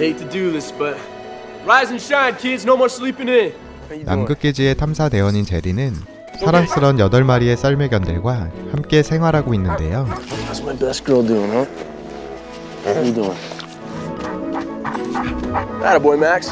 hate to do this, but rise and shine, kids. No more sleeping in. 남극기지의 탐사대원인 제리는 사랑스런 8마리의 썰매견들과 함께 생활하고 있는데요. How's my best girl doing, huh? How you doing? Attaboy, Max.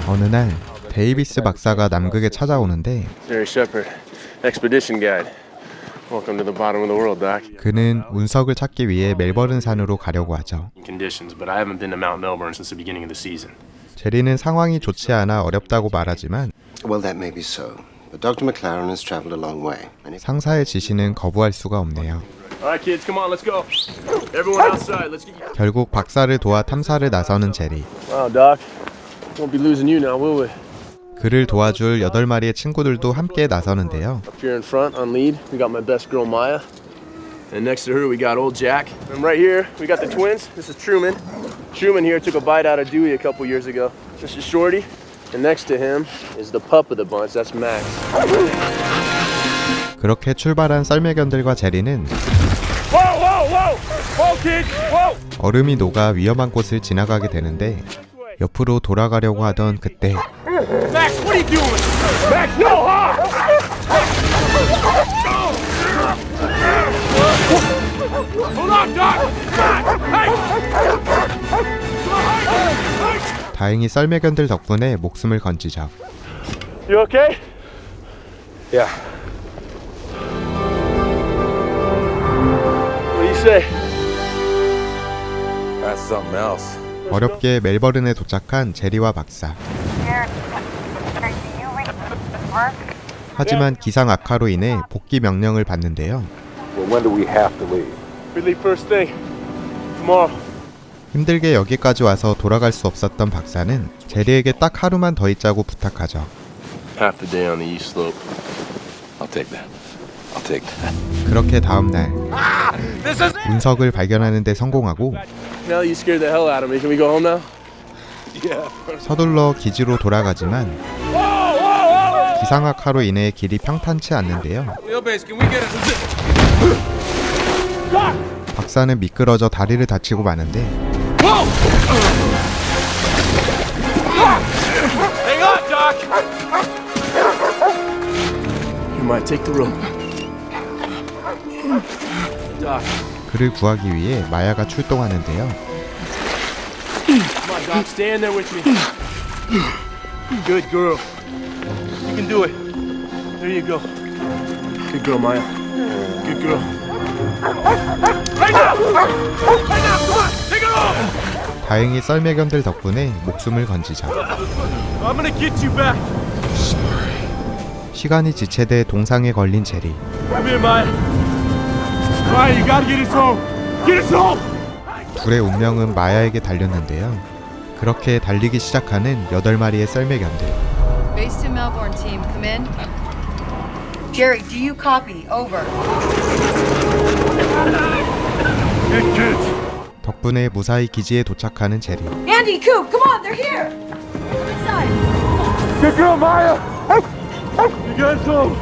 어느 날 데이비스 박사가 남극에 찾아오는데 Jerry Shepard, Expedition Guide. Welcome to the bottom of the world, Doc. 그는 운석을 찾기 위해 멜버른 산으로 가려고 하죠. Conditions, but I haven't been to Mount Melbourne since the beginning of the season. 제리는 상황이 좋지 않아 어렵다고 말하지만 Well, that may be so, but Dr. McLaren has traveled a long way. 상사의 지시는 거부할 수가 없네요. All right, kids, come on, let's go. Everyone outside, let's get you. 결국 박사를 도와 탐사를 나서는 제리. Wow, Doc, won't be losing you now, will we? 그를 도와줄 8마리의 친구들도 함께 나서는데요. Up here in front on lead, we got my best girl Maya. And next to her, we got old Jack. And right here, we got the twins. This is Truman. Truman here took a bite out of Dewey a couple years ago. This is Shorty. And next to him is the pup of the bunch. That's Max. 그렇게 출발한 썰매견들과 제리는 Whoa, whoa, whoa! Whoa, kids! Whoa! 얼음이 녹아 위험한 곳을 지나가게 되는데 옆으로 돌아가려고 하던 그때 Max, what are you doing? Max, no! Hold on, Doc! Hey! 다행히 썰매견들 덕분에 목숨을 건지죠. You okay? Yeah. What do you say? That's something else. 어렵게 멜버른에 도착한 제리와 박사. 하지만 기상 악화로 인해 복귀 명령을 받는데요. Well, when do we have to leave? We leave first thing. Tomorrow. 힘들게 여기까지 와서 돌아갈 수 없었던 박사는 제리에게 딱 하루만 더 있자고 부탁하죠. Half the day on the east slope. I'll take that. I'll take that. 그렇게 다음 날 운석을 발견하는 데 성공하고 Now you scared the hell out of me. Can we go home now? 서둘러 기지로 돌아가지만 기상 악화로 인해 길이 평탄치 않는데요. 박사는 미끄러져 다리를 다치고 마는데 Hang on, Doc. You might take the rope. Doc. 그를 구하기 위해 마야가 출동하는데요. Come on, Doc. Stand there with me. Good girl. You can do it. There you go. Good girl, Maya. Good girl. Right now! Right now! Come on! Take it off! 다행히 썰매견들 덕분에 목숨을 건지죠. I'm gonna get you back. 시간이 지체돼 동상에 걸린 제리. Come here, Maya. Maya, you gotta get us home. Get us home! 둘의 운명은 마야에게 달렸는데요. 그렇게 달리기 시작하는 8마리의 썰매견들. Base to Melbourne team, come in. Jerry, do you copy? Over. Good kids. 덕분에 무사히 기지에 도착하는 제리. Andy, Coop, come on, they're here. Inside. Good girl, Maya. You guys home.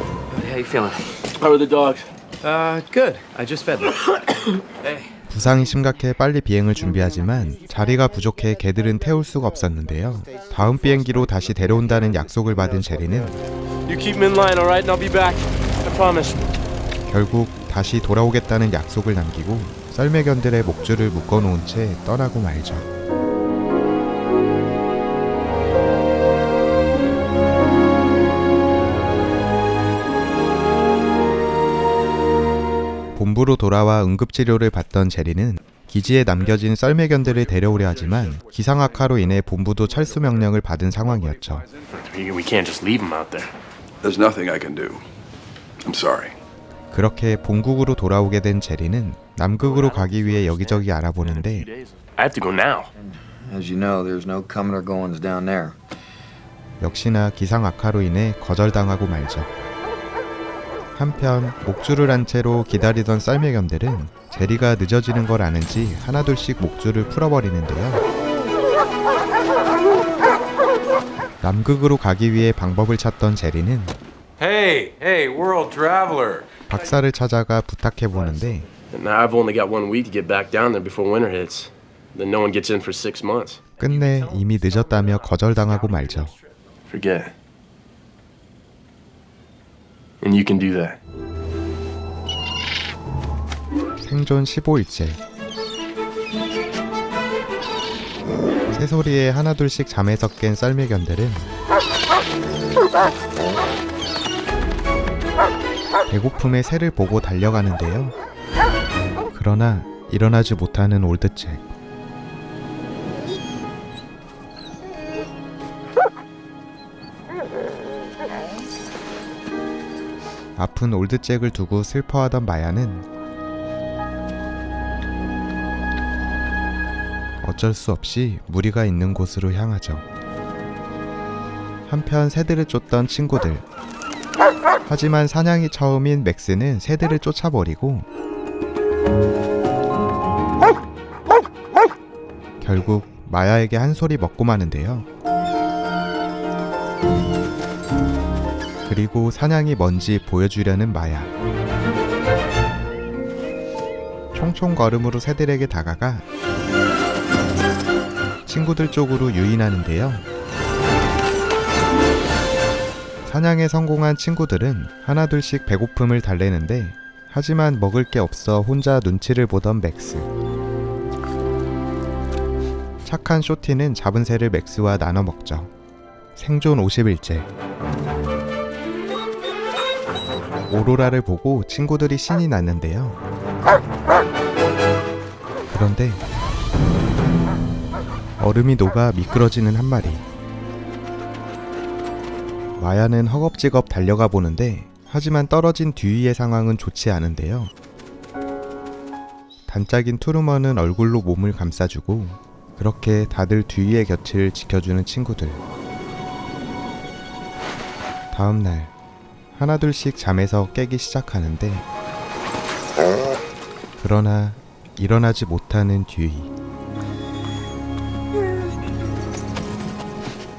How you feeling? How are the dogs? Good. I just fed them. 부상이 심각해 빨리 비행을 준비하지만 자리가 부족해 개들은 태울 수가 없었는데요. 다음 비행기로 다시 데려온다는 약속을 받은 제리는 You keep them in line, all right? And I'll be back. I promise. 결국 다시 돌아오겠다는 약속을 남기고 썰매견들의 목줄을 묶어놓은 채 떠나고 말죠. 본부로 돌아와 응급치료를 받던 제리는 기지에 남겨진 썰매견들을 데려오려 하지만 기상 악화로 인해 본부도 철수 명령을 받은 상황이었죠. We can't just leave them out there. There's nothing I can do. I'm sorry. 그렇게 본국으로 돌아오게 된 제리는 남극으로 가기 위해 여기저기 알아보는데 I have to go now. As you know, there's no coming or goings down there. 역시나 기상 악화로 인해 거절당하고 말죠. 한편 목줄을 한 채로 기다리던 썰매견들은 제리가 늦어지는 걸 아는지 하나둘씩 목줄을 풀어버리는데요. 남극으로 가기 위해 방법을 찾던 제리는 Hey, world traveler. 박사를 찾아가 부탁해보는데 And now I've only got 1 week to get back down there before winter hits. Then no one gets in for 6 months. 끝내 이미 늦었다며 거절당하고 말죠. Forget. And you can do that. 생존 15일째. 새소리에 하나둘씩 잠에서 깬 썰매견들은 배고픔의 새를 보고 달려가는데요. 그러나 일어나지 못하는 올드잭. 아픈 올드잭을 두고 슬퍼하던 마야는 어쩔 수 없이 무리가 있는 곳으로 향하죠. 한편 새들을 쫓던 친구들. 하지만 사냥이 처음인 맥스는 새들을 쫓아버리고 결국 마야에게 한 소리 먹고 마는데요. 그리고 사냥이 뭔지 보여주려는 마야. 총총 걸음으로 새들에게 다가가 친구들 쪽으로 유인하는데요. 사냥에 성공한 친구들은 하나둘씩 배고픔을 달래는데 하지만 먹을 게 없어 혼자 눈치를 보던 맥스. 착한 쇼티는 잡은 새를 맥스와 나눠 먹죠. 생존 50일째. 오로라를 보고 친구들이 신이 났는데요. 그런데 얼음이 녹아 미끄러지는 한 마리. 마야는 허겁지겁 달려가 보는데 하지만 떨어진 듀이의 상황은 좋지 않은데요. 단짝인 투르먼은 얼굴로 몸을 감싸주고 그렇게 다들 듀이의 곁을 지켜주는 친구들. 다음날 하나둘씩 잠에서 깨기 시작하는데 그러나 일어나지 못하는 듀이.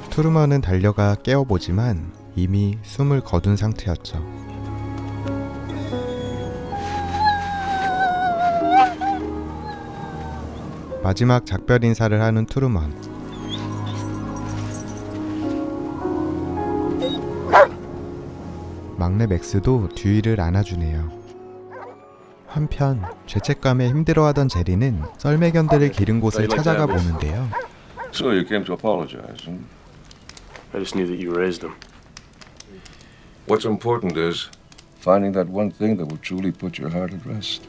투르먼은 달려가 깨워보지만 이미 숨을 거둔 상태였죠. 마지막 작별 인사를 하는 투르먼. 막내 맥스도 듀이를 안아주네요. 한편 죄책감에 힘들어하던 제리는 썰매견들을 기른 곳을 찾아가 보는데요. So you came to apologize, huh? I just knew that you raised them. What's important is finding that one thing that will truly put your heart at rest.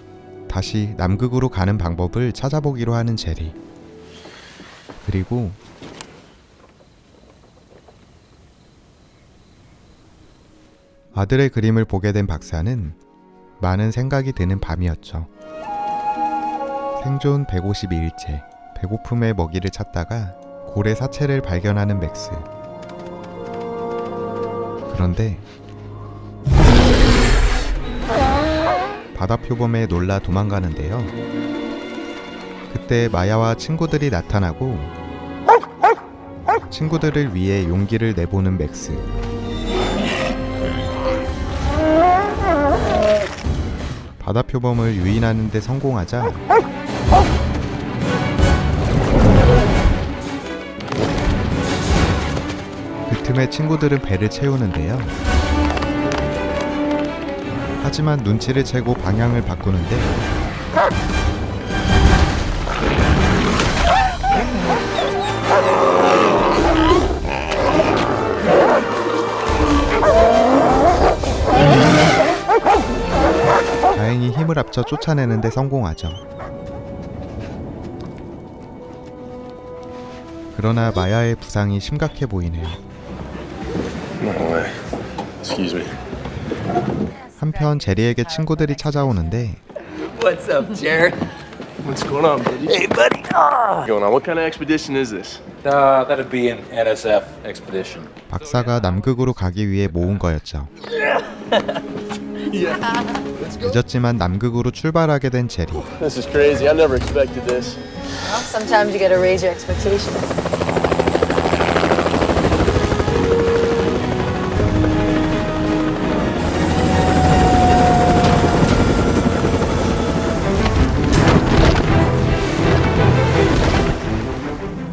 다시 남극으로 가는 방법을 찾아보기로 하는 제리. 그리고 아들의 그림을 보게 된 박사는 많은 생각이 드는 밤이었죠. 생존 152일째. 배고픔의 먹이를 찾다가 고래 사체를 발견하는 맥스. 그런데 바다 표범에 놀라 도망가는데요. 그때 마야와 친구들이 나타나고 친구들을 위해 용기를 내보는 맥스. 바다 표범을 유인하는 데 성공하자 그 틈에 친구들은 배를 채우는데요. 하지만 눈치를 채고 방향을 바꾸는데 다행히 힘을 합쳐 쫓아내는 데 성공하죠. 그러나 마야의 부상이 심각해 보이네요. No way. Excuse me. 한편 제리에게 친구들이 찾아오는데 What's up, Jared? What's going on, buddy? Hey, buddy. What's going on? What kind of expedition is this? That'd be an NSF expedition. 박사가 남극으로 가기 위해 모은 거였죠. 늦었지만 남극으로 출발하게 된 제리. This is crazy. I never expected this. Well, sometimes you gotta raise your expectations.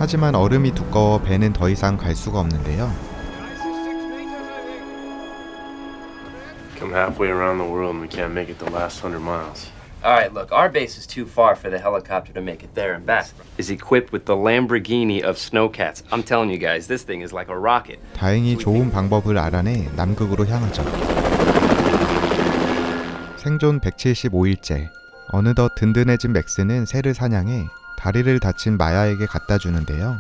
하지만 얼음이 두꺼워 배는 더 이상 갈 수가 없는데요. Come halfway around the world and we can't make it the last 100 miles. All right, look, our base is too far for the helicopter to make it there and back. Is equipped with the Lamborghini of snowcats. I'm telling you guys, this thing is like a rocket. 다행히 좋은 방법을 알아내 남극으로 향하죠. 생존 175일째. 어느덧 든든해진 맥스는 새를 사냥해 다리를 다친 마야에게 갖다 주는데요.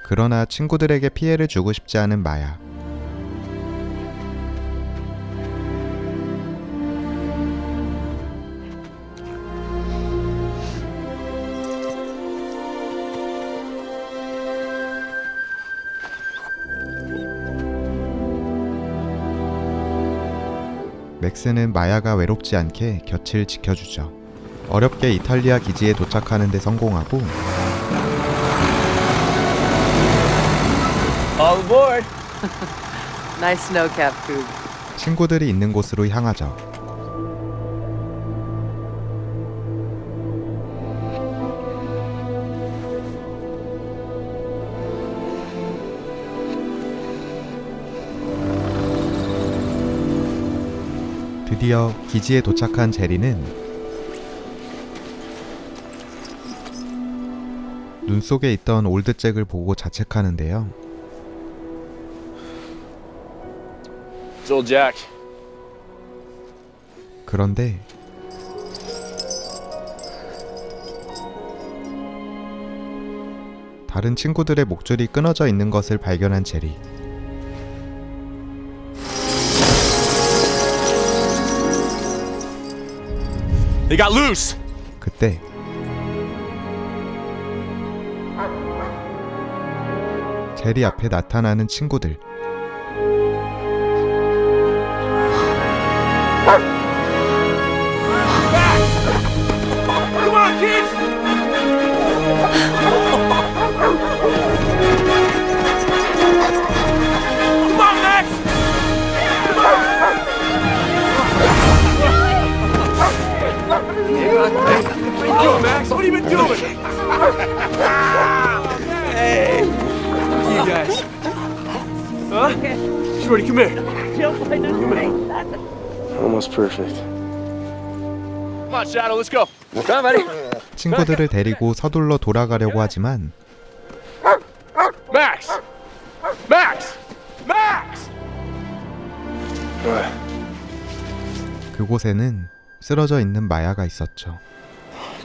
그러나 친구들에게 피해를 주고 싶지 않은 마야. 맥스는 마야가 외롭지 않게 곁을 지켜주죠. 어렵게 이탈리아 기지에 도착하는 데 성공하고 All aboard! Nice snowcap food. 친구들이 있는 곳으로 향하죠. 드디어 기지에 도착한 제리는 눈 속에 있던 올드잭을 보고 자책하는데요. It's old Jack. 그런데 다른 친구들의 목줄이 끊어져 있는 것을 발견한 제리. They got loose. 그때 제리 앞에 나타나는 친구들. Come on, kids. Come on, Max. Oh, Max, what have you been doing? Hey, you guys. Huh? Shorty, come here. Come here. Almost perfect. Come on, Shadow, let's go. Come on, buddy. 친구들을 데리고 서둘러 돌아가려고 하지만 Max! Max! Max! 그곳에는 쓰러져 있는 마야가 있었죠.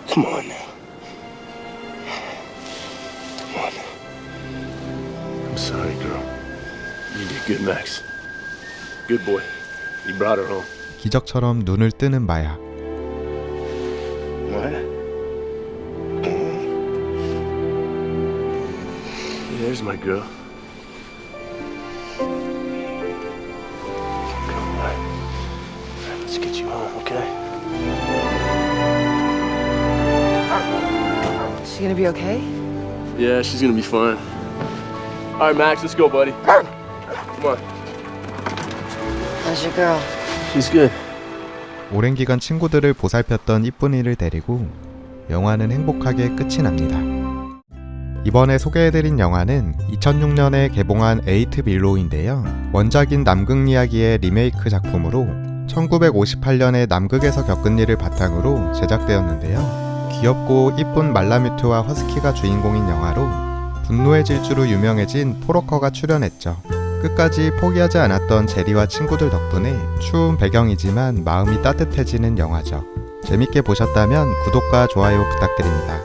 Come on now. Come on. I'm sorry, girl. You did good, Max. Good boy. You brought her home. 기적처럼 눈을 뜨는 마야. What? There's my girl. Come on. Let's get you home, okay? Is she gonna be okay? Yeah, she's gonna be fine. All right, Max, let's go, buddy. Come on. How's your girl? She's good. 오랜 기간 친구들을 보살폈던 이쁜이를 데리고 영화는 행복하게 끝이 납니다. 이번에 소개해드린 영화는 2006년에 개봉한 에이트 밀로우인데요. 원작인 남극 이야기의 리메이크 작품으로 1958년에 남극에서 겪은 일을 바탕으로 제작되었는데요. 귀엽고 이쁜 말라뮤트와 허스키가 주인공인 영화로 분노의 질주로 유명해진 포로커가 출연했죠. 끝까지 포기하지 않았던 제리와 친구들 덕분에 추운 배경이지만 마음이 따뜻해지는 영화죠. 재밌게 보셨다면 구독과 좋아요 부탁드립니다.